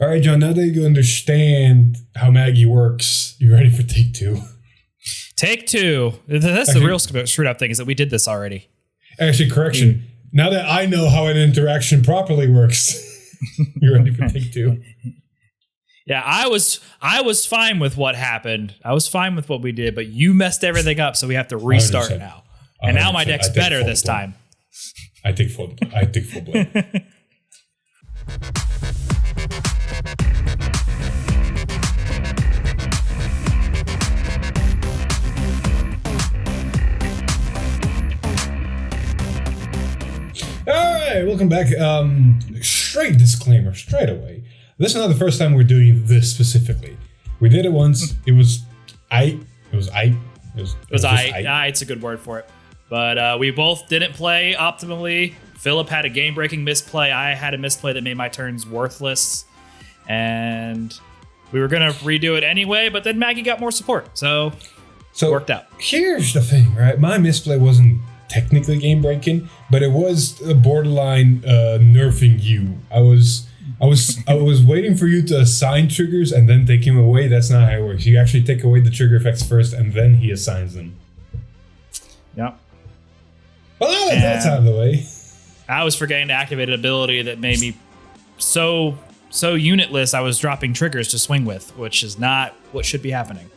All right, John, now that you understand how Maggie works, you ready for take two? Take two. That's actually, the real screwed up thing is that we did this already. Actually, correction. Now that I know how an interaction properly works, you ready for take two? Yeah, I was fine with what happened. I was fine with what we did, but you messed everything up, so we have to restart now. And now my deck's better this time. I take full blame. All right, welcome back. Straight disclaimer, straight away. This is not the first time we're doing this specifically. We did it once. It was aight. It's a good word for it. But we both didn't play optimally. Philip had a game-breaking misplay. I had a misplay that made my turns worthless. And we were going to redo it anyway, but then Maggie got more support. So it worked out. Here's the thing, right? My misplay wasn't technically game-breaking, but it was borderline nerfing you. I was waiting for you to assign triggers and then take him away. That's not how it works. You actually take away the trigger effects first, and then he assigns them. Yep. Well, now that that's out of the way. I was forgetting to activate an ability that made me so unitless I was dropping triggers to swing with, which is not what should be happening.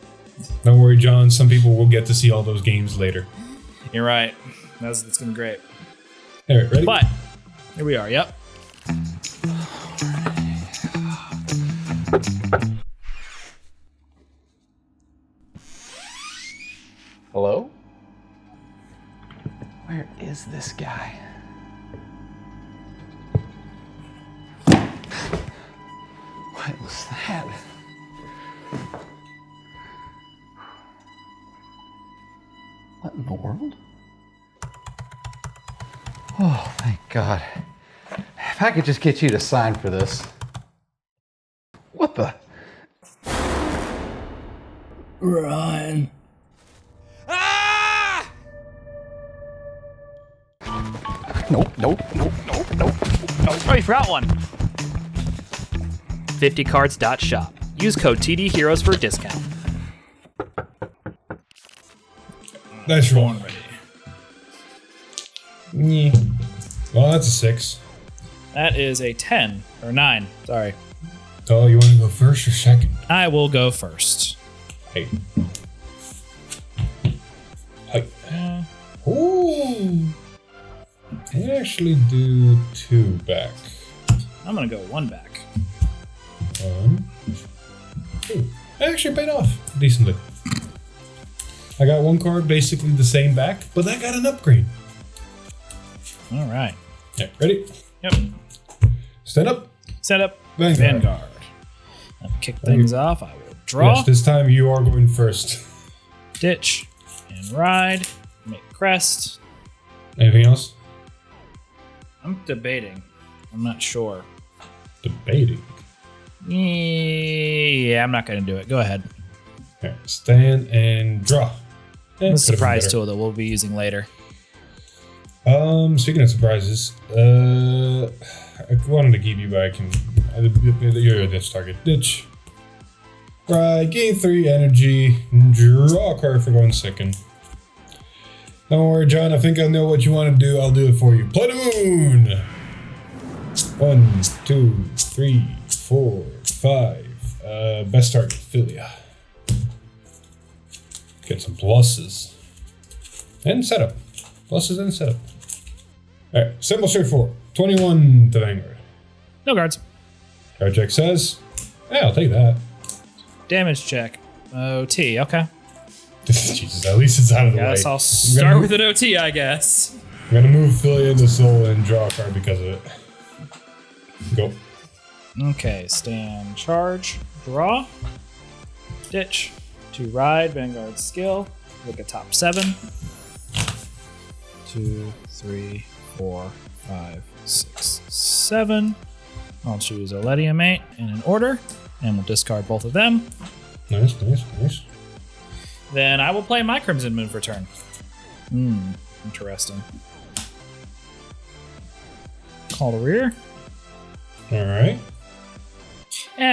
Don't worry, John. Some people will get to see all those games later. You're right. That's going to be great. All right, ready? But here we are. Yep. Hello? Where is this guy? What was that? What in the world? Oh, thank God. If I could just get you to sign for this. What the? Run. Ah! Nope. Oh, you forgot one. 50cards.shop. Use code TDHeroes for a discount. That's wrong. Yeah. Well, that's a 6. That is a 10 or 9. Sorry. Oh, you want to go first or second? I will go first. Hey. Ooh. I actually do 2 back. I'm gonna go 1 back. 1, 2. It actually paid off decently. I got 1 card, basically the same back, but I got an upgrade. All right. Yeah, ready? Yep. Stand up. Set up. Vanguard. I'll kick things off. I will draw. Yes, this time you are going first. Ditch and ride. Make crest. Anything else? I'm debating. I'm not sure. Debating? Yeah, I'm not going to do it. Go ahead. Okay, stand and draw. It's a surprise tool that we'll be using later. Speaking of surprises, I wanted to keep you, but I can. You're a ditch target. Ditch. Right, gain 3 energy. Draw a card for 1 second. Don't worry, John. I think I know what you want to do. I'll do it for you. Play the moon. 1, 2, 3, 4, 5. Best target, Philia. Get some pluses. And setup. Pluses and setup. Alright, simple, straightforward. 21 to Vanguard. No guards. Card check says, yeah, I'll take that. Damage check. OT, okay. Jesus, at least it's out of the way. Guess I'll start with an OT, I guess. I'm gonna move Philia into Soul and draw a card because of it. Go. Okay, stand, charge, draw, ditch, 2 ride, Vanguard skill, look at top 7. 2, 3, 4, 5, 6, 7. I'll choose a Lediamate in an order, and we'll discard both of them. Nice. Then I will play my Crimson Moon for turn. Interesting. Call the rear. Alright.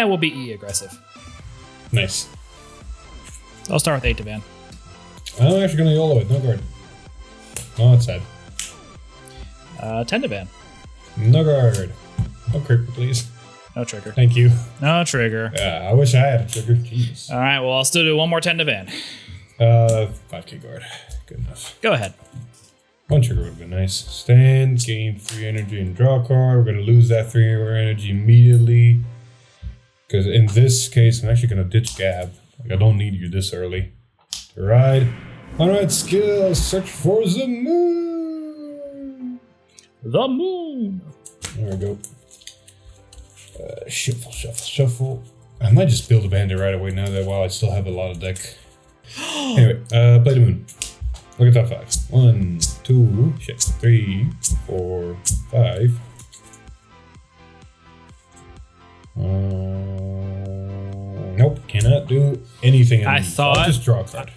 We'll be E aggressive. Nice. I'll start with 8 Devan. I'm actually gonna YOLO it. No guard. Oh, that's sad. 10 Devan. No guard. No cripple, please. No trigger. Thank you. No trigger. Yeah, I wish I had a trigger. Jeez. All right, well, I'll still do one more 10 Devan. 5k guard. Good enough. Go ahead. One trigger would have been nice. Stand, gain 3 energy, and draw a card. We're going to lose that 3 energy immediately. Because in this case, I'm actually going to ditch Gab. Like, I don't need you this early. Ride. Alright, skill. Search for the moon. The moon. There we go. Shuffle, shuffle, shuffle. I might just build a bandit right away now that while I still have a lot of deck. Anyway, play the moon. Look at top 5. 1, 2, 3, 4, 5. Nope, cannot do anything. I thought I'll just draw a card.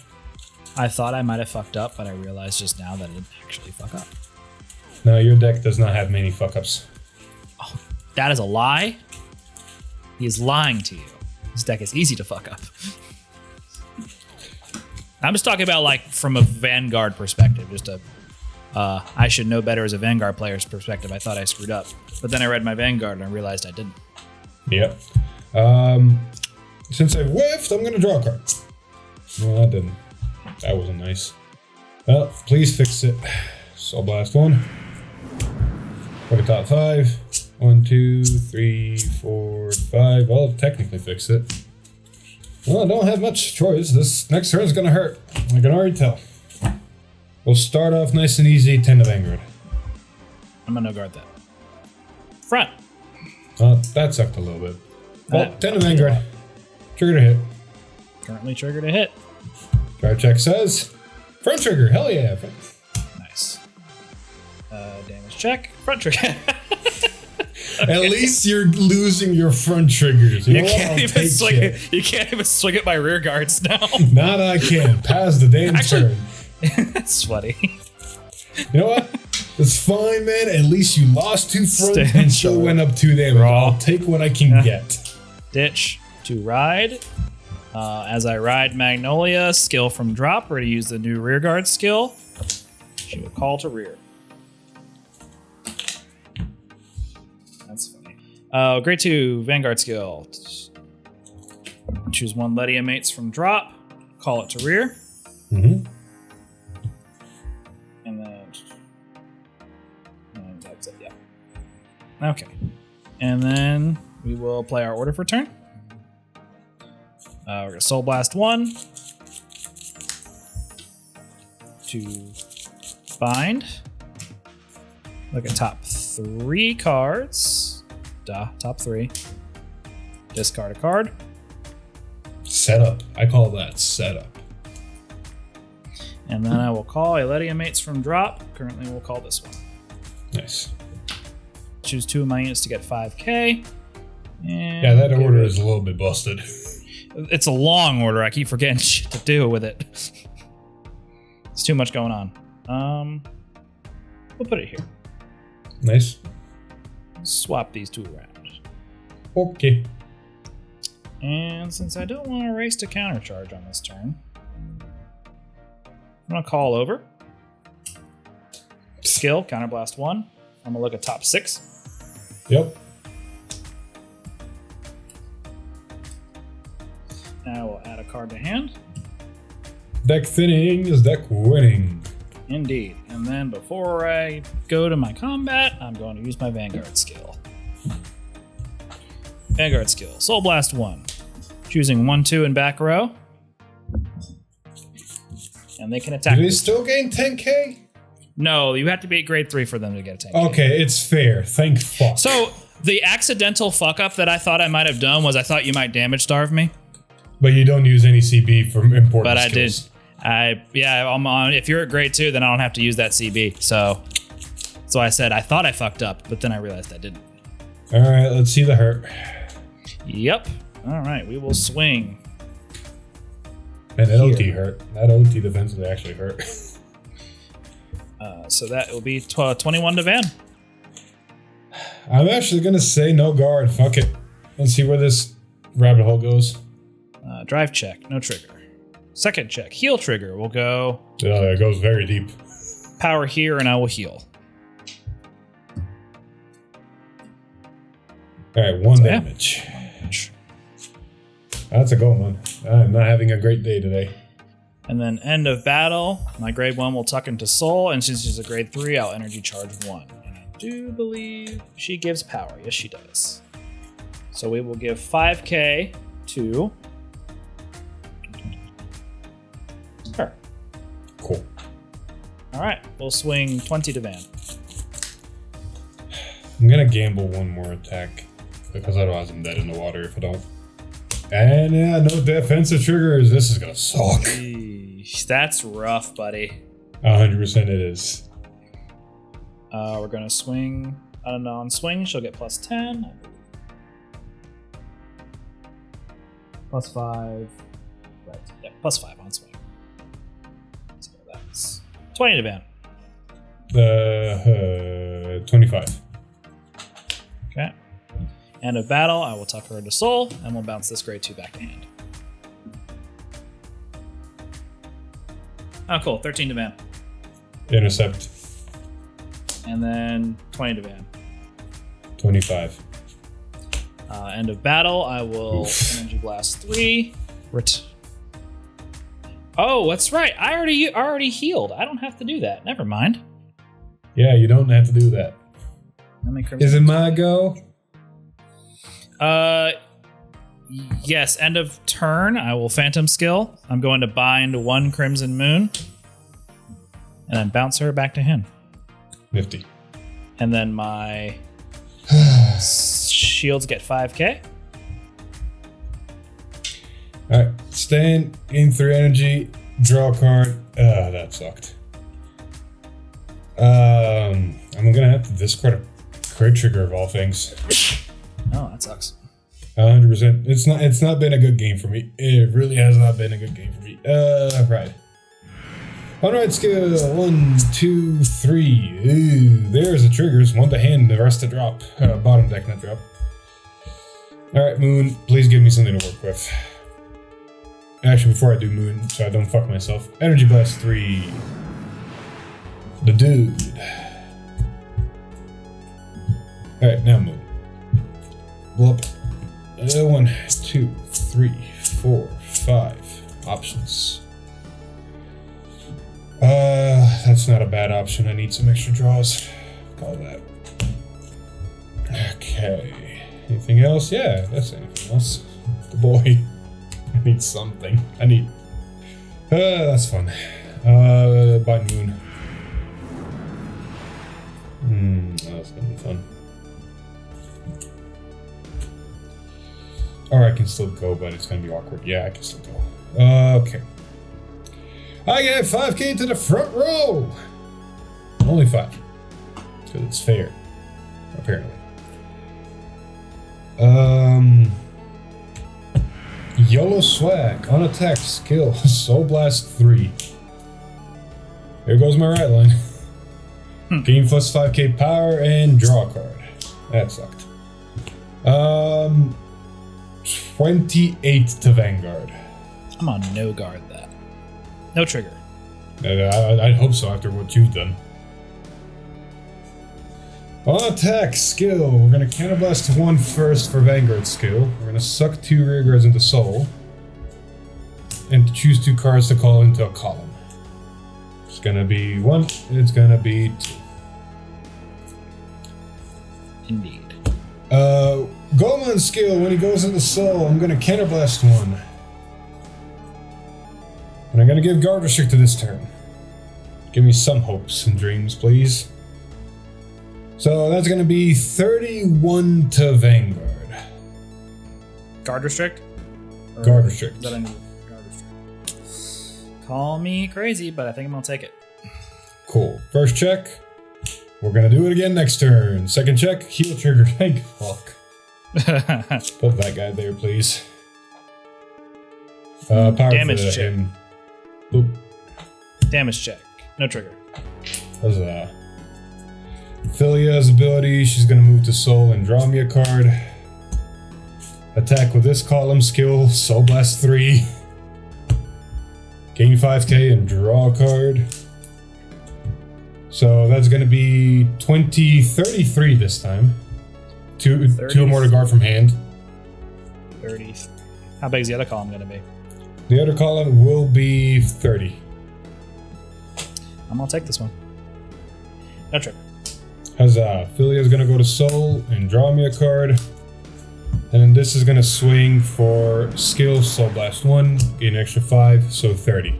I thought I might have fucked up, but I realized just now that I didn't actually fuck up. No, your deck does not have many fuck ups. Oh, that is a lie. He is lying to you. This deck is easy to fuck up. I'm just talking about like from a Vanguard perspective, just a I should know better as a Vanguard player's perspective. I thought I screwed up, but then I read my Vanguard and I realized I didn't. Yep. Since I whiffed, I'm gonna draw a card. No, that didn't. That wasn't nice. Well, please fix it. Soul Blast 1. Look at top 5. 1, 2, 3, 4, 5. Well, technically fix it. Well, I don't have much choice. This next turn is gonna hurt. I can already tell. We'll start off nice and easy. 10 to Vanguard. I'm gonna guard that. Front. That sucked a little bit. Well, 10 to Vanguard. Trigger to hit. Currently trigger to hit. Card check says front trigger. Hell yeah. Nice. Damage check. Front trigger. Okay. At least you're losing your front triggers. You can't even swing it. You can't even swing it by rear guards now. Not I can. Pass the damn turn. That's funny. You know what? It's fine, man. At least you lost 2 front and still went up 2 damage. I'll take what I can get. Ditch to ride. As I ride Magnolia, skill from drop, or to use the new rear guard skill, she will call to rear. That's funny. Grade 2 Vanguard skill. Choose 1 Ledia mates from drop, call it to rear. Mm-hmm. And that's it, yeah. Okay. And then we will play our order for turn. We're going to Soul Blast 1 to bind. Look at top 3 cards. Top 3. Discard a card. Setup. I call that setup. And then I will call a Ledia Mates from drop. Currently, we'll call this one. Nice. Choose 2 of my units to get 5k. And yeah, that order is a little bit busted. It's a long order. I keep forgetting shit to do with it. It's too much going on. We'll put it here. Nice. Swap these 2 around. Okay. And since I don't want to race to countercharge on this turn, I'm going to call over. Skill, Counterblast 1. I'm going to look at top 6. Yep. Now we'll add a card to hand. Deck thinning is deck winning. Indeed. And then before I go to my combat, I'm going to use my Vanguard skill. Vanguard skill. Soul Blast 1. Choosing 1, 2 in back row. And they can attack. Do they still gain 10k? No, you have to be at grade 3 for them to get a 10k. Okay, it's fair. Thank fuck. So the accidental fuck up that I thought I might have done was I thought you might damage starve me. But you don't use any CB for important But I skills. did. I'm on. If you're at grade 2, then I don't have to use that CB. So I said I thought I fucked up, but then I realized I didn't. All right, let's see the hurt. Yep. All right, we will swing. And that OT hurt. That OT defensively actually hurt. So that will be 21 to Van. I'm actually gonna say no guard. Fuck it. Let's see where this rabbit hole goes. Drive check, no trigger. Second check, heal trigger. We'll go It goes very deep. power here, and I will heal. All right, 1 So, damage. That's a goal, man. I'm not having a great day today. And then end of battle, my grade 1 will tuck into soul, and since she's a grade 3, I'll energy charge 1. And I do believe she gives power. Yes, she does. So we will give 5k to her. Cool. All right, we'll swing 20 to Van. I'm gonna gamble one more attack because otherwise I'm dead in the water if I don't. And yeah, no defensive triggers. This is gonna suck. Eesh, that's rough, buddy. 100% it is. We're gonna swing on a non-swing. She'll get plus 10. Plus 5. Right. Yeah, plus 5 on swing. So that's 20 to Van. 25. Okay. End of battle, I will tuck her into soul, and we'll bounce this grade 2 back to hand. Oh, cool. 13 to Van. Intercept. And then 20 to Van. 25. End of battle, I will energy blast 3. Oh, that's right. I already healed. I don't have to do that. Never mind. Yeah, you don't have to do that. How many crimson? Is it my go? Yes. End of turn, I will phantom skill. I'm going to bind 1 crimson moon, and then bounce her back to him. Nifty. And then my shields get 5k. Alright, stand, gain 3 energy, draw a card. That sucked. I'm gonna have to discard a crit trigger of all things. Oh, that sucks. 100%. It's not been a good game for me. It really has not been a good game for me. Right. Alright, skill 1, 2, 3. Ooh, there's the triggers. 1 to hand, the rest to drop. Bottom deck, not drop. Alright, Moon, please give me something to work with. Actually, before I do Moon, so I don't fuck myself. Energy Blast 3. The dude. Alright, now Moon. Blup. 1, 2, 3, 4, 5 options. That's not a bad option. I need some extra draws. Call that. Okay. Anything else? Yeah, that's anything else. The boy. I need something. That's fun. Bind Moon. That's gonna be fun. Or I can still go, but it's gonna be awkward. Yeah, I can still go. Okay. I get 5k to the front row! Only 5. Because it's fair. Apparently. YOLO swag. On attack skill. Soul Blast 3. Here goes my right line. Gain plus 5k power and draw a card. That sucked. 28 to Vanguard. I'm on no guard that. No trigger. I'd hope so after what you've done. On attack skill, we're going to counterblast 1 first for Vanguard skill. We're going to suck 2 rear guards into soul. And choose 2 cards to call into a column. It's going to be 1, it's going to be 2. Indeed. Goleman skill, when he goes into soul, I'm going to counterblast 1. And I'm going to give guard restrict to this turn. Give me some hopes and dreams, please. So that's going to be 31 to Vanguard. Guard restrict? Guard restrict. That I need. Guard restrict. Call me crazy, but I think I'm going to take it. Cool. First check. We're going to do it again next turn. Second check. Heal trigger. Thank fuck. Put that guy there, please. Power Damage for check. him. Boop. Damage check. No trigger. Huzzah. Philia's ability, she's gonna move to soul and draw me a card. Attack with this column skill, Soul Blast 3. Gain 5k and draw a card. So that's going to be 33 this time. Two more to guard from hand. 30. How big is the other column going to be? The other column will be 30. I'm going to take this one. No trip. Huzzah. Philia's going to go to Soul and draw me a card. And then this is going to swing for skill Soul Blast 1, gain an extra 5, so 30.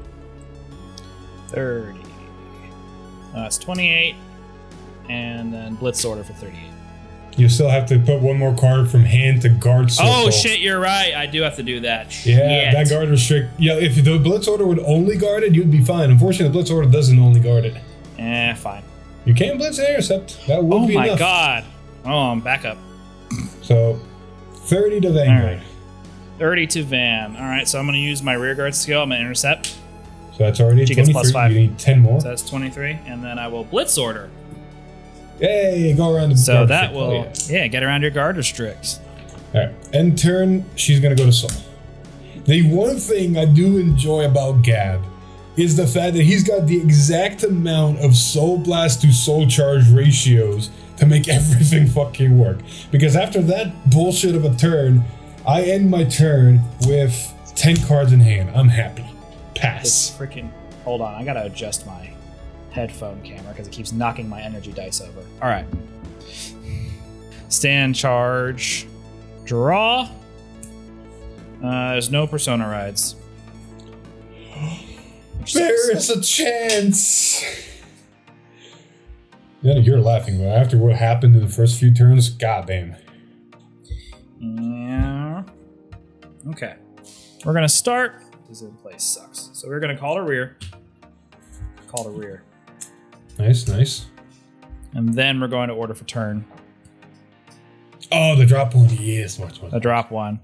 30. That's 28. And then Blitz Order for 38. You still have to put one more card from hand to guard circle. Oh shit, you're right. I do have to do that. Yeah, that guard restrict. Yeah, if the Blitz Order would only guard it, you'd be fine. Unfortunately, the Blitz Order doesn't only guard it. Fine. You can Blitz and Intercept. That would be enough. Oh my god. Oh, I'm back up. So, 30 to Vanguard. Right. 30 to Van. Alright, so I'm going to use my rear guard skill. I'm going to intercept. So that's already She 23. gets +5. You need 10 more. So that's 23. And then I will Blitz Order. Yay, go around the So guard that restrict. will, get around your guard restricts. Alright, end turn, she's going to go to Soul. The one thing I do enjoy about Gab is the fact that he's got the exact amount of Soul Blast to Soul Charge ratios to make everything fucking work. Because after that bullshit of a turn, I end my turn with 10 cards in hand. I'm happy. Pass. This freaking... Hold on, I gotta adjust my headphone camera because it keeps knocking my energy dice over. Alright. Stand, charge, draw. There's no Persona rides. There is a chance. Yeah, you're laughing, but after what happened in the first few turns, goddamn. Yeah. Okay. We're gonna start. This in place sucks. So we're gonna call to rear. Call to rear. Nice, nice. And then we're going to order for turn. Oh, the drop one. Yes, much. A drop one.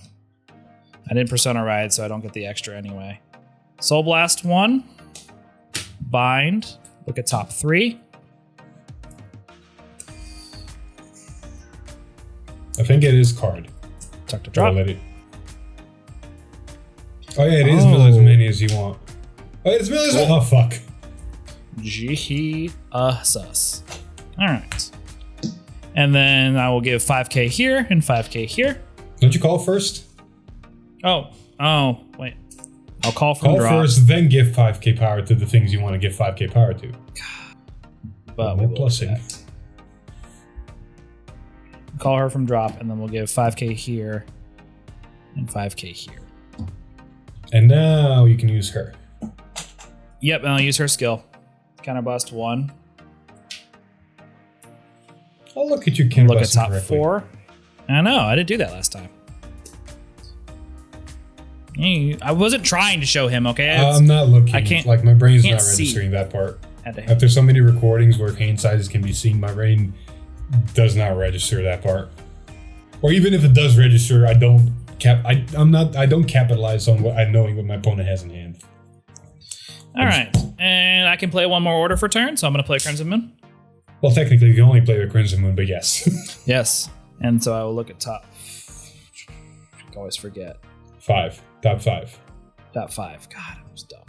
I didn't Persona ride, so I don't get the extra anyway. Soul Blast 1. Bind. Look at top 3. I think it is card. Tuck to drop. Oh yeah, it is mill as many as you want. Oh, it's mill as Oh fuck. Sus. Alright. And then I will give 5k here and 5k here. Don't you call first? Oh, wait. I'll call from drop. Call first, then give 5k power to the things you want to give 5k power to. But we're plussing. Call her from drop, and then we'll give 5k here and 5k here. And now you can use her. Yep, and I'll use her skill. Counterblast 1. Oh, look at you, counterblasting Look at top correctly. 4. I know, I didn't do that last time. I wasn't trying to show him, okay? I'm not looking. I can't. Like, my brain's not see. registering that part. After so many recordings where hand sizes can be seen, my brain does not register that part. Or even if it does register, I don't capitalize on what knowing what my opponent has in hand. All right, and I can play one more order for turn, so I'm going to play Crimson Moon. Well, technically, you can only play the Crimson Moon, but yes. Yes, and so I will look at top. I always forget. 5. Top 5. Top 5. God, I was dumb.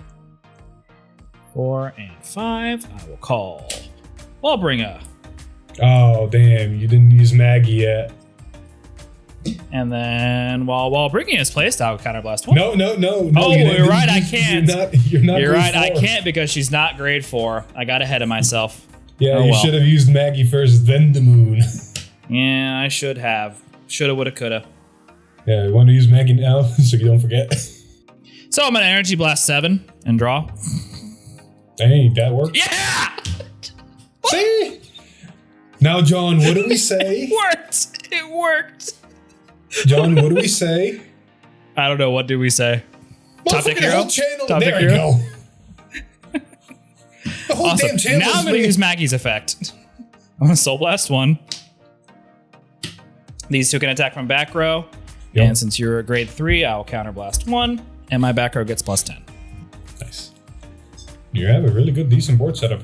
4 and 5. I will call Wallbringer. Oh, damn. You didn't use Maggie yet. And then while Wallbringer is placed, I'll counterblast 1. No. Oh, you're right. I can't. You're not You're right. 4. I can't because she's not grade 4. I got ahead of myself. Yeah, you should have used Maggie first, then the moon. Yeah, I should have. Shoulda, woulda, coulda. Yeah, you want to use Maggie now so you don't forget. So I'm gonna Energy Blast 7 and draw. Hey, that worked. Yeah! See? Now, John, what do we say? It worked. John, what do we say? I don't know. What do we say? Top deck hero? Top there we go. The whole Awesome. damn channel. Now I'm gonna use Maggie's effect. I'm gonna Soul Blast 1. These two can attack from back row. Yep. And since you're a grade 3, I'll counterblast 1. And my back row gets +10. Nice. You have a really good, decent board setup.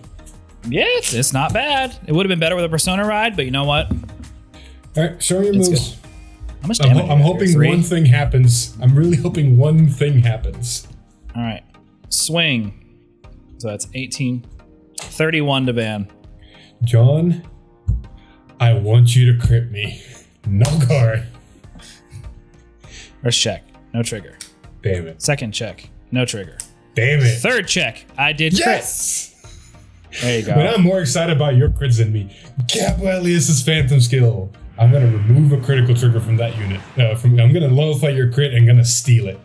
Yeah, it's not bad. It would have been better with a Persona ride, but you know what? All right, show me your moves. Good. How much damage? I'm hoping one thing happens. I'm really hoping one thing happens. All right. Swing. So that's 18. 31 to Van. John, I want you to crit me. No guard. First check. No trigger. Damn it. Second check. No trigger. Damn it. Third check. I did yes! crit. There you go. But I'm more excited about your crits than me. Gabwelius' Phantom skill. I'm going to remove a critical trigger from that unit. I'm going to nullify your crit and going to steal it.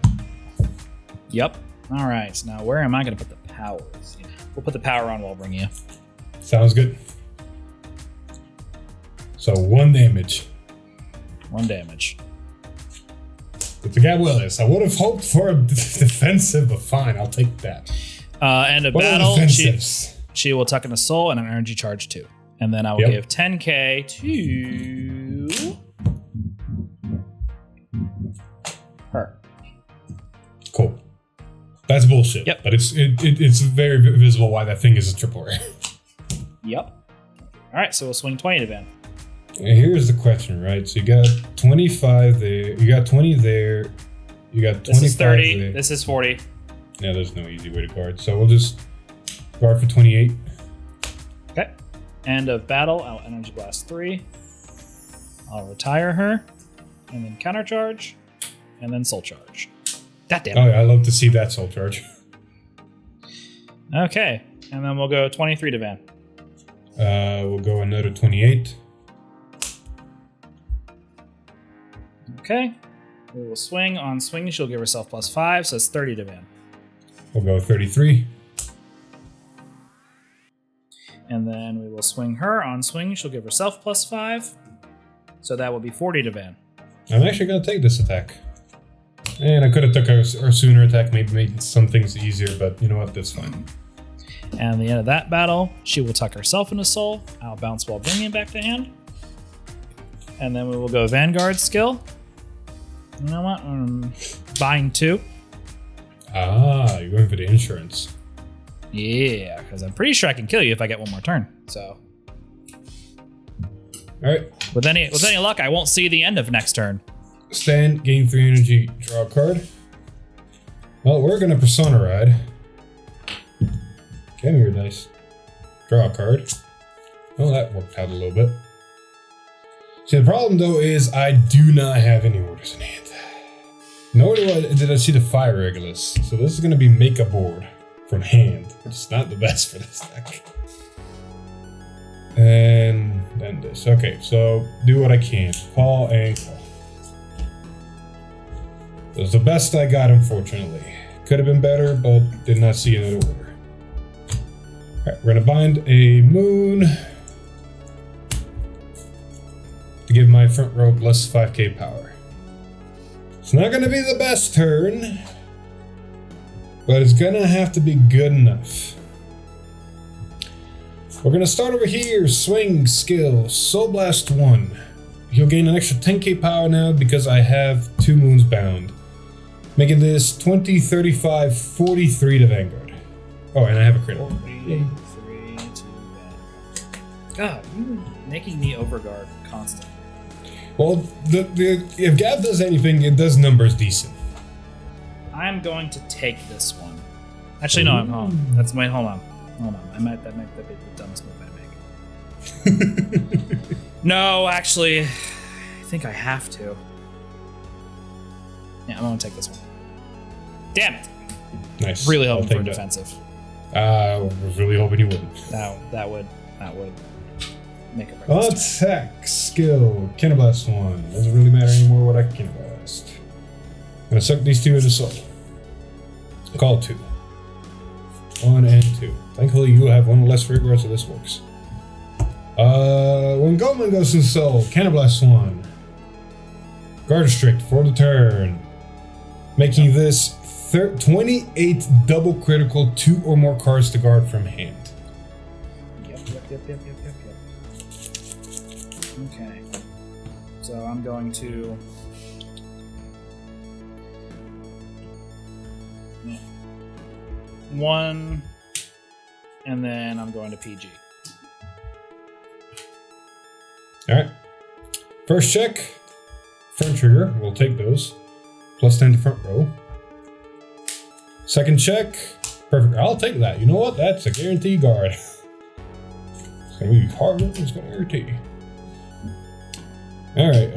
Yep. All right. Now, where am I going to put the powers? We'll put the power on while I'll bring you. Sounds good. So 1 damage. 1 damage. With the Gabwelius, I would have hoped for a defensive, but fine, I'll take that. End of What are battle. defensives? She will tuck in a soul and an energy charge too. And then I will give 10k to her. Cool. That's bullshit. Yep. But it's very visible why that thing is a triple rare. Yep. All right, so we'll swing 20 to Van. And here's the question, right? So you got 25 there, you got 20 there, you got 25 This is 30. there. This is 40. Yeah, there's no easy way to guard. So we'll just guard for 28. Okay. End of battle. I'll energy blast 3. I'll retire her, and then counter charge, and then soul charge. God damn it. Oh yeah, I love to see that soul charge. Okay, and then we'll go 23 to Van. We'll go another 28. Okay. We will swing. On swing, she'll give herself +5, so it's 30 to Van. We'll go 33. And then we will swing her. On swing, she'll give herself +5, so that will be 40 to Van. I'm actually gonna take this attack. And I could have took our sooner attack, maybe made some things easier, but you know what, that's fine. And at the end of that battle, she will tuck herself into soul. I'll bounce while bringing it back to hand. And then we will go Vanguard skill. You know what? Buying 2. Ah, you're going for the insurance. Yeah, because I'm pretty sure I can kill you if I get one more turn. So, All right, with any luck, I won't see the end of next turn. stand, gain 3 energy, draw a card. Well, we're gonna Persona Ride. Come here, dice. Draw a card. Well, that worked out a little bit. See, the problem though is I do not have any orders in hand. Nor did I see the Fire Regulus. So this is gonna be make a board from hand, which is not the best for this deck. And then this. Okay, so do what I can. Call and call. It was the best I got, unfortunately. Could have been better, but did not see another order. Alright, we're gonna bind a moon to give my front row plus 5k power. It's not gonna be the best turn, but it's gonna have to be good enough. We're gonna start over here. Swing skill, Soul Blast 1. He'll gain an extra 10k power now because I have 2 moons bound. Making this 20, 35, 43 to Vanguard. Oh, and I have a crit. 43 to Vanguard. God, you're making me overguard constantly. Well, if Gab does anything, it does numbers decent. I'm going to take this one. Actually, no, I'm home. That's my hold on. That might be the dumbest move I make. No, actually, I think I have to. Yeah, I'm gonna take this one. Damn it! Nice. Really I'll hoping for take a that. defensive. I was really hoping you wouldn't. That would make a break. Attack skill, Cannablast 1. Doesn't really matter anymore what I can Cannablast. I'm gonna suck these 2 into soul. Call 2. 1 and 2. Thankfully, you have 1 less rigor, so this works. When Goldman goes in soul, Cannablast 1. Guard strict for the turn. Making this 28 double critical, 2 or more cards to guard from hand. Yep. Okay. So I'm going to. Yeah. 1, and then I'm going to PG. Alright. First check. Front trigger, we'll take those. Plus 10 to front row. Second check. Perfect. I'll take that. You know what? That's a guaranteed guard. It's gonna be hard, but it's gonna guarantee. Alright,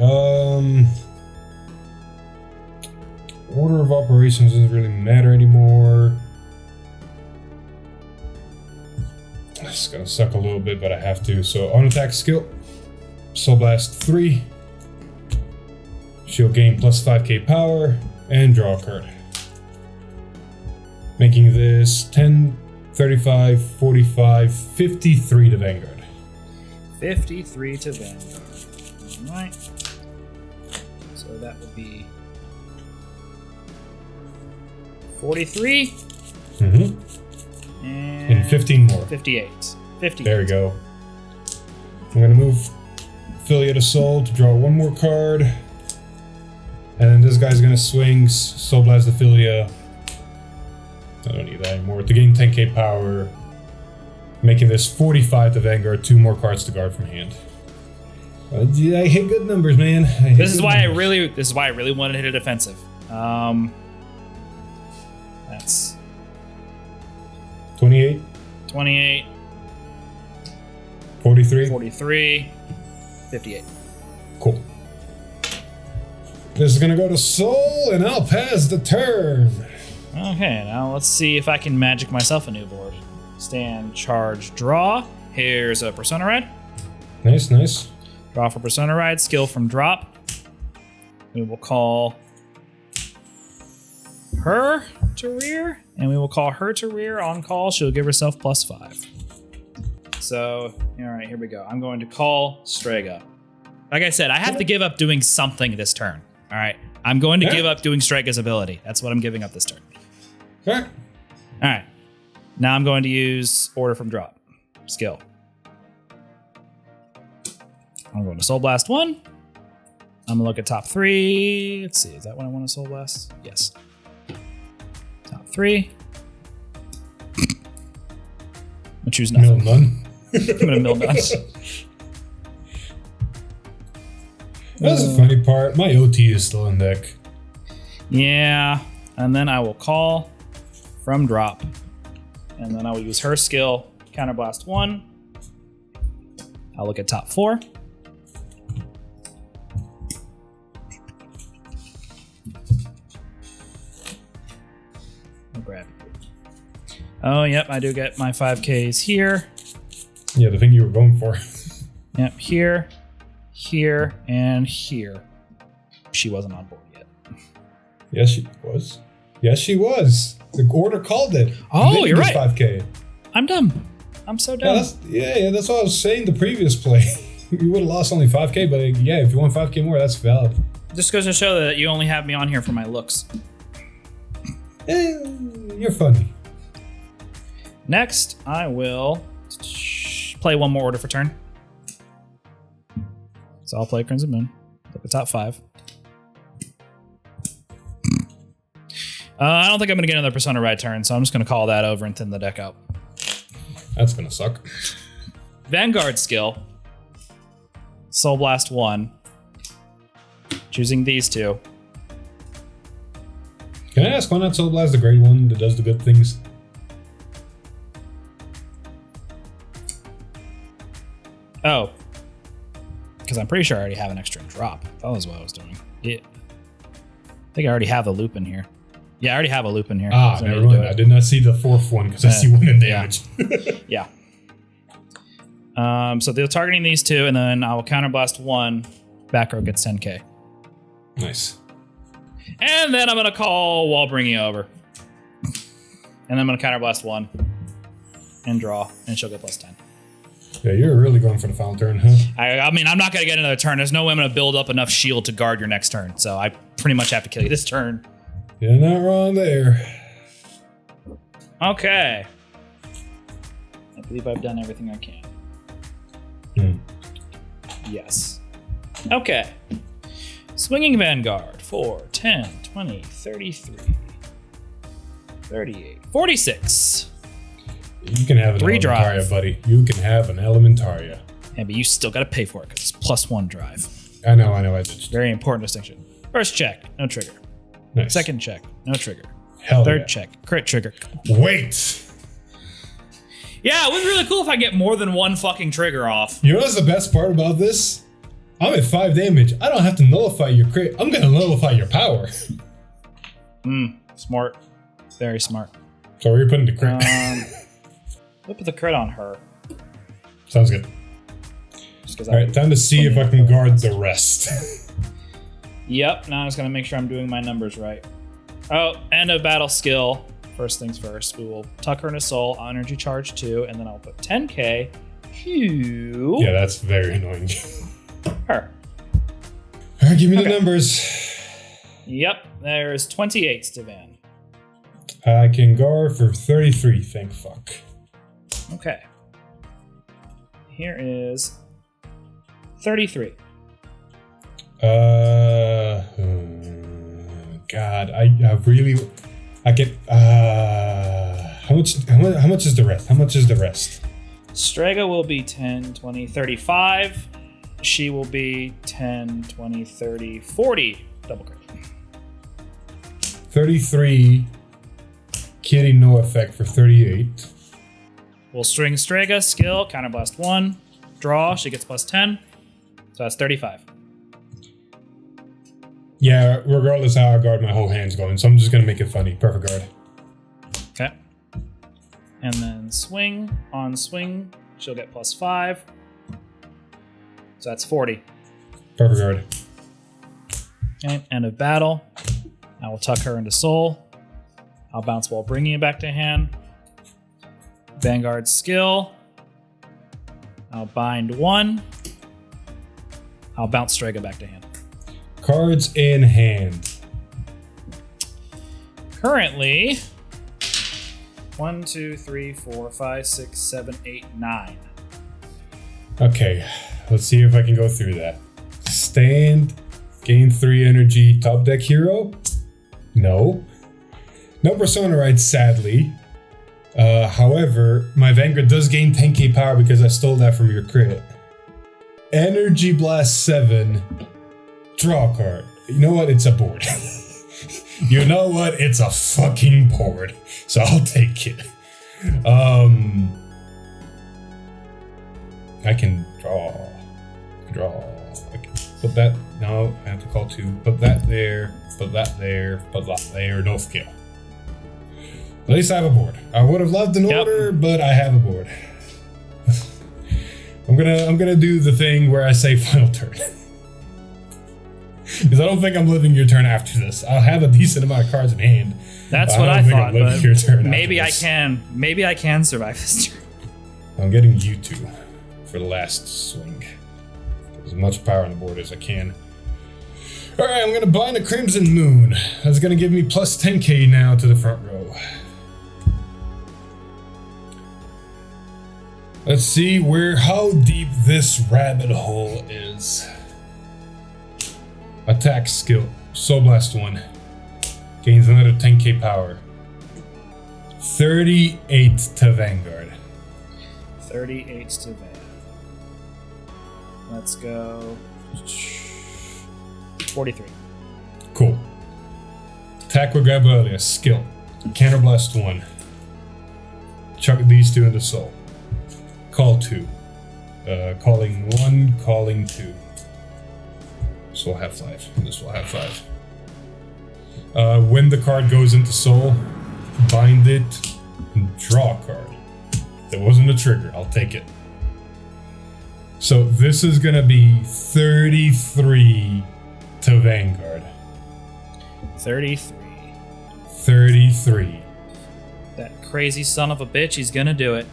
order of operations doesn't really matter anymore. It's gonna suck a little bit, but I have to. So on attack skill, Soul Blast 3. She'll gain plus 5k power and draw a card. Making this 10, 35, 45, 53 to Vanguard. 53 to Vanguard. Alright. So that would be 43. Mm-hmm. And 15 more. 58. 58. There we go. I'm gonna move Affiliate of Soul to draw one more card. And then this guy's gonna swing Soul Blast Affiliate. I don't need that anymore. To gain 10k power. Making this 45 to Vanguard, 2 more cards to guard from hand. I hate good numbers, man. This is why I really wanted to hit a defensive. That's 28. 28. 43. 43. 58. Cool. This is gonna go to Soul, and I'll pass the turn. Okay, now let's see if I can magic myself a new board. Stand, charge, draw. Here's a Persona Ride. Nice, nice. Draw for Persona Ride, skill from drop. We will call her to rear, and we will call her to rear on call. She'll give herself +5. So, all right, here we go. I'm going to call Strega. Like I said, I have to give up doing something this turn. All right, I'm going to give up doing Strega's ability. That's what I'm giving up this turn. Okay. All right, now I'm going to use Order from Drop. Skill. I'm going to Soul Blast 1. I'm gonna look at top 3. Let's see, is that what I want to Soul Blast? Yes. Top 3. I'll choose nothing. Mill none. I'm gonna mill none. That's the funny part. My OT is still in deck. Yeah, and then I will call from drop. And then I will use her skill, Counterblast 1. I'll look at top 4. I'll grab it. Oh, yep, I do get my 5Ks here. Yeah, the thing you were going for. Yep, here, here, and here. She wasn't on board yet. Yes, she was. Yes, she was. The order called it. Oh, you're right. 5K. I'm dumb. I'm so dumb. Yeah, that's what I was saying the previous play. You would have lost only 5K, but yeah, if you want 5K more, that's valid. Just goes to show that you only have me on here for my looks. You're funny. Next, I will play one more order for turn. So I'll play Crimson Moon. Look at top 5. I don't think I'm going to get another Persona Ride turn, so I'm just going to call that over and thin the deck out. That's going to suck. Vanguard skill. Soul Blast 1. Choosing these two. Can I ask why not Soul Blast the great one that does the good things? Oh. Because I'm pretty sure I already have an extra drop. That was what I was doing. Yeah. I think I already have a loop in here. Yeah, I already have a loop in here. Ah, so never mind. I did not see the 4th one because I see 1 in damage. Yeah. So they're targeting these two, and then I will counterblast 1. Back row gets 10k. Nice. And then I'm going to call while bringing over. And then I'm going to counterblast 1 and draw, and she'll get +10. Yeah, you're really going for the final turn, huh? I mean, I'm not going to get another turn. There's no way I'm going to build up enough shield to guard your next turn. So I pretty much have to kill you this turn. You're not wrong there. Okay. I believe I've done everything I can. Yes. Okay. Swinging Vanguard. 4, 10, 20, 33, 38, 46. You can have an 3 Elementaria, drive. buddy. You can have an Elementaria. Yeah, but you still got to pay for it because it's +1 drive. I know. I just Very important distinction. First check, no trigger. nice. Second check, no trigger. Hell Third yeah. check, crit trigger. Wait. Yeah, it would be really cool if I get more than one fucking trigger off. You know what's the best part about this? I'm at 5 damage. I don't have to nullify your crit. I'm gonna nullify your power. Smart. Very smart. So where are you putting the crit? We'll put the crit on her. Sounds good. Just All right, time to see if I can guard the rest. Yep, now I'm just gonna make sure I'm doing my numbers right. Oh, end of battle skill. First things first, we will tuck her into soul, energy charge 2, and then I'll put 10k to Yeah, that's very annoying. her. All right, give me the numbers. Yep, there's 28 to Van. I can guard for 33, thank fuck. Okay. Here is 33. God, I get, how much is the rest? How much is the rest? Strega will be 10, 20, 35. She will be 10, 20, 30, 40. Double crit. 33, Kitty no effect for 38. We'll string Strega, skill, counterblast 1, draw, she gets plus 10. So that's 35. Yeah, regardless how I guard, my whole hand's going, so I'm just gonna make it funny. Perfect guard. Okay. And then swing, on swing, she'll get plus 5. So that's 40. Perfect guard. Okay, end of battle. I will tuck her into soul. I'll bounce while bringing it back to hand. Vanguard skill. I'll bind 1. I'll bounce Strega back to hand. Cards in hand. Currently, 1, 2, 3, 4, 5, 6, 7, 8, 9. Okay, let's see if I can go through that. Stand, gain 3 energy, top deck hero? No. No Persona Ride, sadly. However, my Vanguard does gain 10k power because I stole that from your crit. Energy Blast 7. Draw a card. You know what? It's a board. You know what? It's a fucking board. So I'll take it. I can draw. I can put that. No, I have to call 2. Put that there. Put that there. Put that there. No skill. At least I have a board. I would have loved an order, but I have a board. I'm gonna do the thing where I say final turn. Because I don't think I'm living your turn after this. I'll have a decent amount of cards in hand. That's what I thought, but your turn maybe I can. Maybe I can survive this turn. I'm getting you 2 for the last swing. Put as much power on the board as I can. Alright, I'm gonna bind a Crimson Moon. That's gonna give me plus 10k now to the front row. Let's see how deep this rabbit hole is. Attack skill, Soul Blast 1. Gains another 10k power. 38 to Vanguard. 38 to Van. Let's go. 43. Cool. Attack with Gabwelius, skill. Counterblast 1. Chuck these 2 into soul. Call 2. Calling 1, calling 2. This will have 5. This will have 5. When the card goes into soul, bind it, and draw a card. There wasn't a trigger, I'll take it. So this is gonna be 33 to Vanguard. 33. 33. That crazy son of a bitch, he's gonna do it.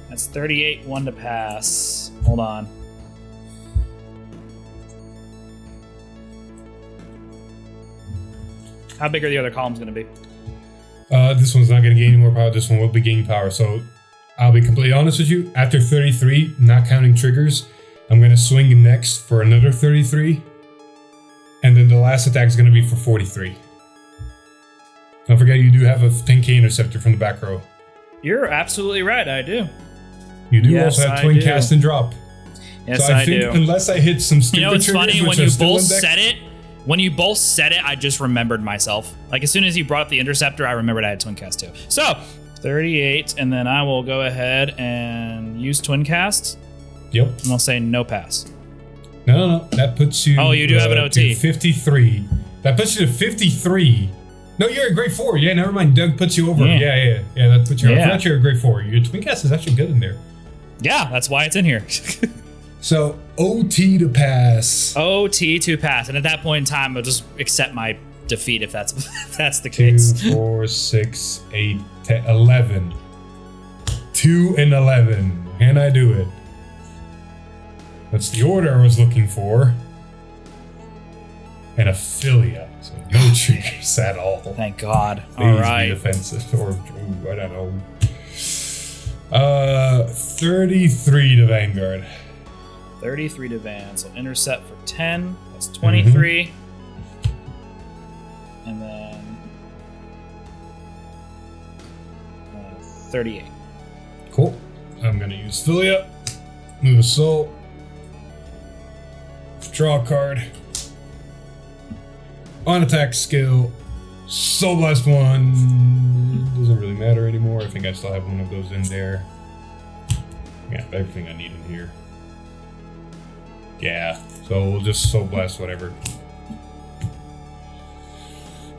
That's 38, 1 to pass. Hold on. How big are the other columns gonna be? This one's not gonna gain any more power, this one will be gaining power. So I'll be completely honest with you, after 33, not counting triggers, I'm gonna swing next for another 33. And then the last attack is gonna be for 43. Don't forget you do have a 10k interceptor from the back row. You're absolutely right, I do. You do Yes, also have I twin do. cast and drop. Yes, so I I think do. unless I hit some stupid You know, it's triggers, funny which when are you still both in deck- said it. When you both said it, I just remembered myself. Like as soon as you brought up the interceptor, I remembered I had twin cast too. So 38, and then I will go ahead and use twin cast. Yep. And I'll say no pass. No. That puts you. Oh, you do have an OT. to 53. That puts you to 53. No, you're a grade 4. Yeah, never mind. Doug puts you over. Yeah. That puts you. I thought you were a grade 4. Your twin cast is actually good in there. Yeah, that's why it's in here. So OT to pass. OT to pass, and at that point in time, I'll just accept my defeat if that's the case. 2, 4, 6, 8, 10, 11. 2 and 11. Can I do it? That's the order I was looking for. And Ophelia. So no triggers at all. Thank God. Please all right. be offensive. Or, I don't know. 33 to Vanguard. 33 to Van. So intercept for 10. That's 23. And then 38. Cool. I'm going to use Philia. Move a soul. Draw a card. On attack skill. Soul Blast 1. Doesn't really matter anymore. I think I still have one of those in there. Yeah, everything I need in here. Yeah, so we'll just Soul Blast whatever.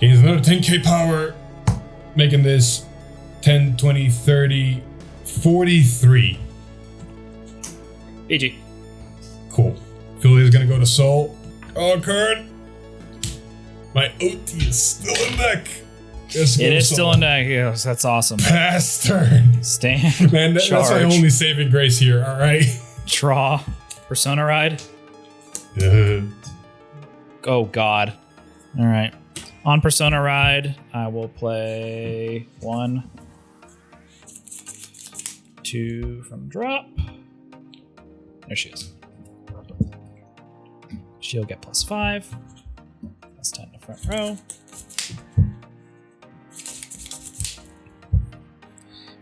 Gains another 10k power. Making this 10, 20, 30, 43. GG. Cool. Philly is gonna go to Soul. Oh, card. My OT is still in deck. It is still in deck. Yes, that's awesome. Pass turn. Stand. Man, that's my only saving grace here. All right. Draw. Persona Ride. Oh God. All right. On Persona Ride, I will play 1, 2 from drop. There she is. She'll get +5. That's 10 to front row.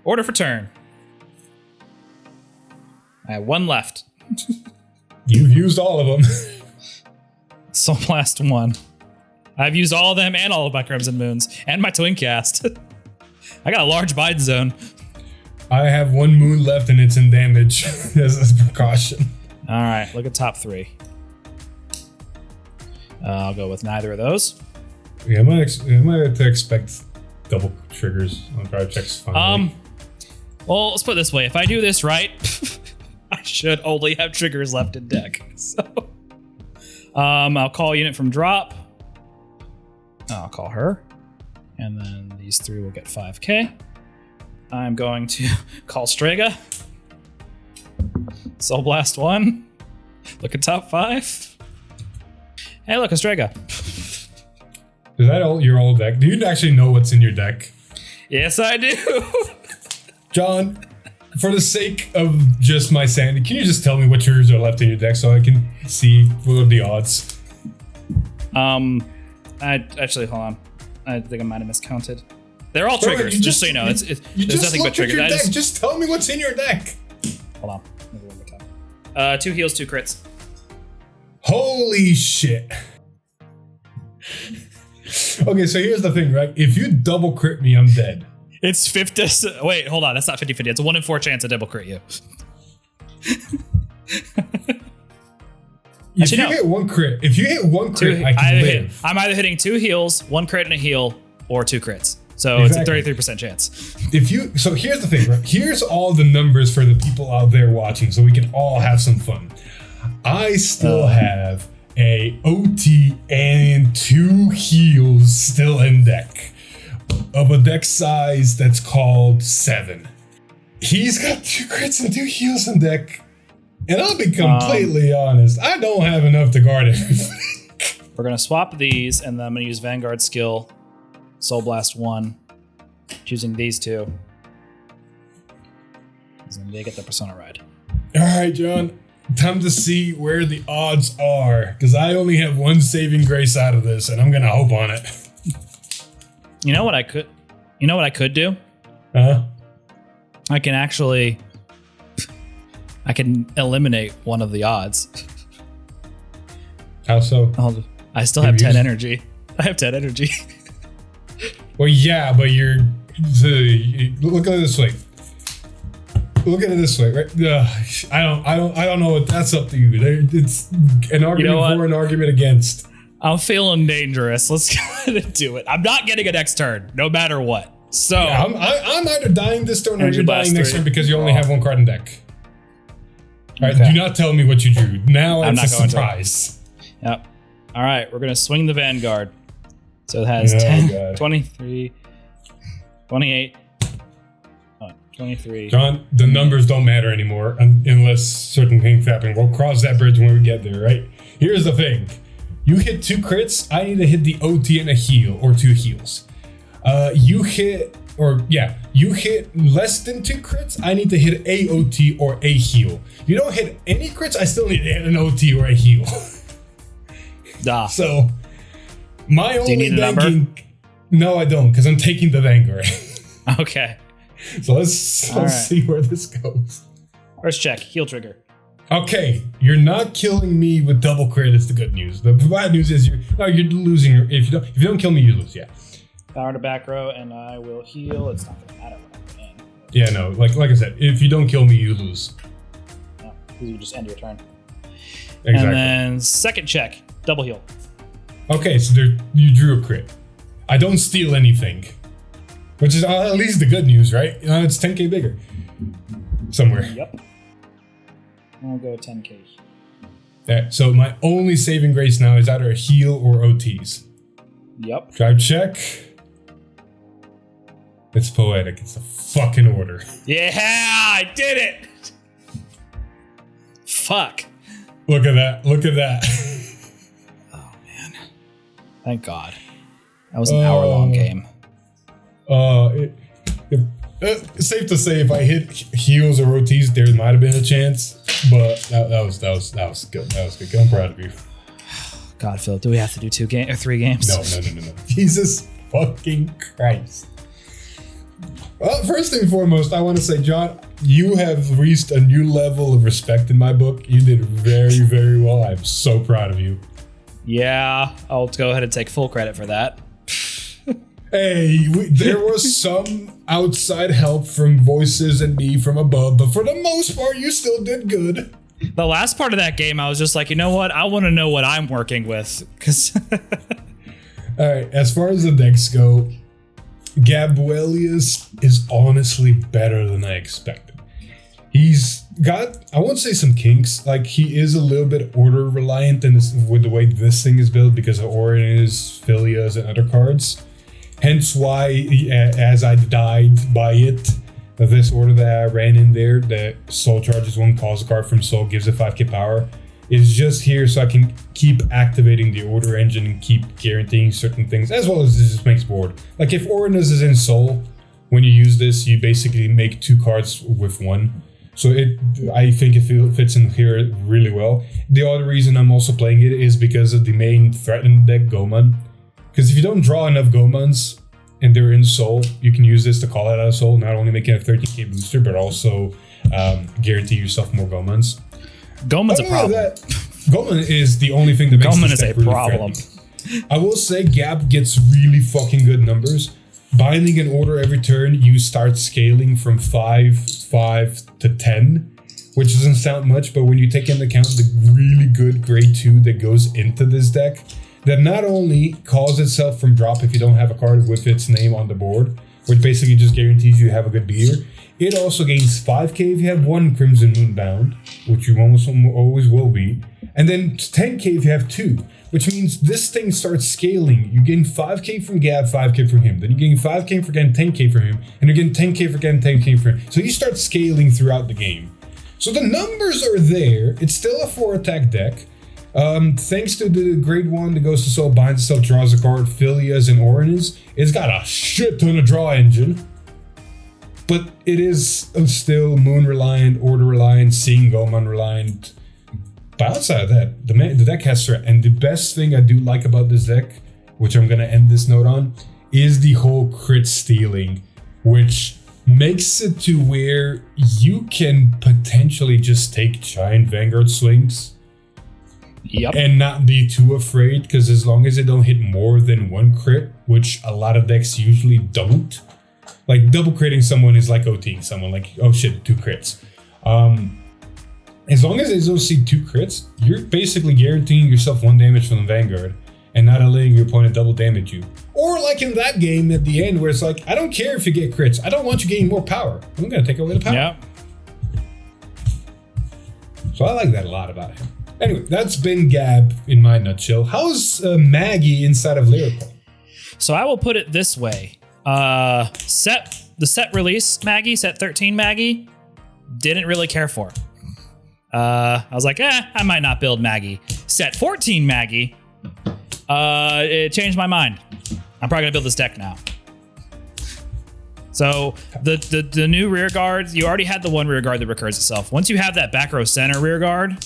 Order for turn. I have 1 left. You've used all of them. Soul Blast 1. I've used all of them and all of my Crimson Moons and my Twin Cast. I got a large bind zone. I have 1 moon left and it's in damage as a precaution. All right, look at top 3. I'll go with neither of those. Yeah, I might have to expect double triggers on card checks finally. Well, let's put it this way. If I do this right, I should only have triggers left in deck. So, I'll call a unit from drop. I'll call her. And then these 3 will get 5k. I'm going to call Strega. Soul Blast 1. Look at top 5. Hey, look, a Strega. Is that your old deck? Do you actually know what's in your deck? Yes, I do. John, for the sake of just my sanity, can you just tell me what yours are left in your deck so I can see what are the odds? I actually, hold on. I think I might have miscounted. They're all triggers, just so you know. There's nothing but triggers. Just tell me what's in your deck. Hold on. Maybe one more time. 2 heals, 2 crits. Holy shit. Okay, so here's the thing, right? If you double crit me, I'm dead. It's 50. Wait, hold on. That's not 50-50. It's a 1 in 4 chance to double crit you. If you hit 1 crit, I can live. I'm either hitting 2 heals, 1 crit and a heal, or 2 crits. So exactly. It's a 33% chance. So here's the thing, right? Here's all the numbers for the people out there watching, so we can all have some fun. I still have a OT and 2 heals still in deck of a deck size that's called 7. He's got 2 crits and 2 heals in deck. And I'll be completely honest, I don't have enough to guard everything. We're going to swap these, and then I'm going to use Vanguard skill, Soul Blast 1, choosing these 2. And then they get the Persona Ride. All right, John. Time to see where the odds are, because I only have 1 saving grace out of this, and I'm going to hope on it. You know what I could do? Huh? I can actually... I can eliminate one of the odds. How so? I still have 10 energy. I have 10 energy. Well, yeah, but you're... look at it this way. Look at it this way, right? I don't know what that's up to you. It's an argument for, an argument against. I'm feeling dangerous. Let's go ahead and do it. I'm not getting a next turn, no matter what. So yeah, I'm either dying this turn or you're dying next turn because you only have one card in deck. All right, do not tell me what you drew. Now it's a surprise. Yep. All right, we're gonna swing the Vanguard. So it has 10, 23, 28. 23. John, the numbers don't matter anymore unless certain things happen. We'll cross that bridge when we get there, right? Here's the thing. You hit 2 crits, I need to hit the OT and a heal, or 2 heals. You hit less than 2 crits, I need to hit a OT or a heal. You don't hit any crits, I still need to hit an OT or a heal. So, my only banking... No, I don't, because I'm taking the Vanguard. Okay. So let's see where this goes. First check, heal trigger. Okay, you're not killing me with double crit. Is the good news. The bad news is you're losing. If you don't kill me, you lose. Yeah. Power to back row, and I will heal. It's not gonna matter what I'm in. Yeah, no. Like I said, if you don't kill me, you lose. No, because you just end your turn. Exactly. And then second check, double heal. Okay, so you drew a crit. I don't steal anything. Which is at least the good news, right? It's 10k bigger. Somewhere. Yep. I'll go 10k. Yeah, so my only saving grace now is either a heal or OTs. Yep. Drive check. It's poetic. It's a fucking order. Yeah, I did it! Fuck. Look at that. Look at that. Oh, man. Thank God. That was an hour-long game. Safe to say, if I hit heals or OTs, there might have been a chance. But that was good. That was good. I'm proud of you. God, Phil, do we have to do 2 games or 3 games? No. Jesus fucking Christ. Well, first and foremost, I want to say, John, you have reached a new level of respect in my book. You did very, very well. I'm so proud of you. Yeah, I'll go ahead and take full credit for that. Hey, there was some outside help from voices and me from above, but for the most part, you still did good. The last part of that game, I was just like, you know what? I want to know what I'm working with. All right, as far as the decks go, Gabwelius is honestly better than I expected. He's got, I won't say some kinks, like he is a little bit order reliant with the way this thing is built because of Oranges, Philias, and other cards. Hence why, as I died by it, this order that I ran in there, that Soul charges 1, calls a card from Soul, gives it 5k power, is just here so I can keep activating the order engine and keep guaranteeing certain things, as well as this just makes board. Like if Oranus is in Soul, when you use this, you basically make 2 cards with 1. So I think it fits in here really well. The other reason I'm also playing it is because of the main threatened deck, Goman. Because if you don't draw enough Gomans and they're in Soul, you can use this to call it out of Soul, not only making a 13k booster, but also guarantee yourself more Gomans. Goman's a problem. Goman is the only thing that makes Goman this is deck a really problem. friendly. I will say Gab gets really fucking good numbers. Binding an order every turn, you start scaling from 5 to 10, which doesn't sound much, but when you take into account the really good grade 2 that goes into this deck, that not only calls itself from drop if you don't have a card with its name on the board, which basically just guarantees you have a good beer, it also gains 5k if you have 1 Crimson Moon bound, which you almost always will be, and then 10k if you have 2, which means this thing starts scaling. You gain 5k from Gab, 5k from him, then you gain 5k for getting 10k from him, and you're getting 10k for getting 10k from him. So you start scaling throughout the game. So the numbers are there. It's still a 4-attack deck. Thanks to the grade 1 that goes to Soul, binds itself, draws a card, Philias, and Oranges, it's got a shit ton of draw engine. But it is still Moon reliant, Order reliant, Seeing Goman reliant. But outside of that, the deck has threat. And the best thing I do like about this deck, which I'm going to end this note on, is the whole crit stealing, which makes it to where you can potentially just take giant Vanguard swings. Yep. And not be too afraid, because as long as they don't hit more than one crit, which a lot of decks usually don't, like double critting someone is like OTing someone, like, oh shit, 2 crits. As long as they don't see 2 crits, you're basically guaranteeing yourself 1 damage from the Vanguard and not letting your opponent double damage you. Or like in that game at the end where it's like, I don't care if you get crits, I don't want you getting more power. I'm gonna take away the power. Yep. So I like that a lot about him. Anyway, that's been Gab in my nutshell. How's Maggie inside of Lyrical? So I will put it this way. The set release Maggie, set 13 Maggie, didn't really care for. I was like, I might not build Maggie. Set 14 Maggie, it changed my mind. I'm probably gonna build this deck now. So the new rear guard, you already had the one rear guard that recurs itself. Once you have that back row center rear guard,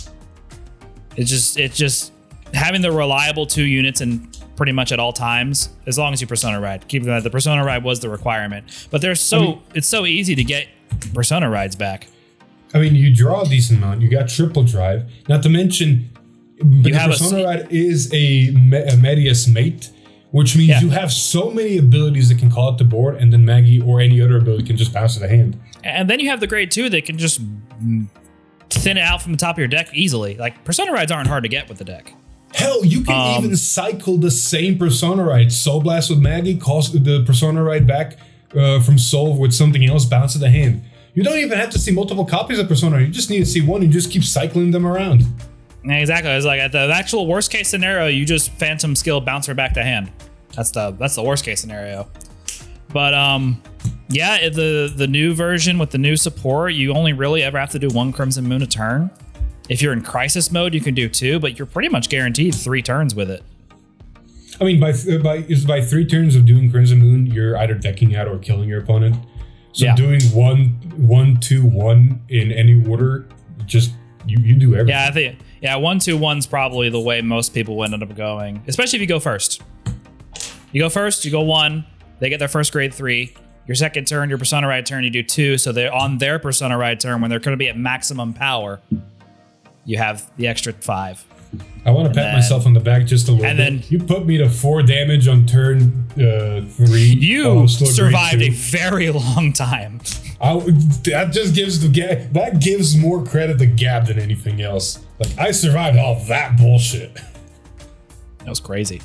it's just having the reliable 2 units and pretty much at all times, as long as you Persona Ride. Keep that the Persona Ride was the requirement, but it's so easy to get Persona Rides back. I mean, you draw a decent amount. You got triple drive. Not to mention, the Persona Ride is a Medius mate, which means you have so many abilities that can call out the board, and then Maggie or any other ability can just bounce to the hand. And then you have the grade 2 that can just thin it out from the top of your deck easily. Like, Persona Rides aren't hard to get with the deck. Hell, you can even cycle the same Persona Ride. Soul Blast with Maggie, calls the Persona Ride back from Soul with something else, bounce to the hand. You don't even have to see multiple copies of Persona. You just need to see one and just keep cycling them around. Exactly. It's like at the actual worst case scenario, you just Phantom Skill bounce her back to hand. That's the worst case scenario. But yeah, the new version with the new support, you only really ever have to do 1 Crimson Moon a turn. If you're in crisis mode, you can do 2, but you're pretty much guaranteed 3 turns with it. I mean, by 3 turns of doing Crimson Moon, you're either decking out or killing your opponent. So doing 1, 2, 1 in any order, just you do everything. Yeah, I think 1, 2, 1's probably the way most people will end up going, especially if you go first. You go first, you go 1, they get their first grade 3. Your second turn, your Persona Ride turn, you do 2. So they're on their Persona Ride turn when they're going to be at maximum power. You have the extra 5. I want to pat myself on the back just a little bit. Then you put me to 4 damage on turn 3. You survived a very long time. That just gives more credit to Gab than anything else. Like, I survived all that bullshit. That was crazy.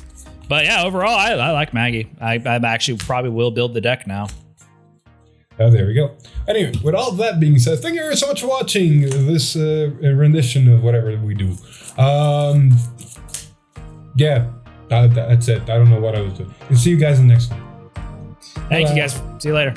But yeah, overall, I like Maggie. I actually probably will build the deck now. Oh, there we go. Anyway, with all that being said, thank you very so much for watching this rendition of whatever we do. Yeah, that's it. I don't know what I was doing. We'll see you guys in the next one. Thank you guys. See you later.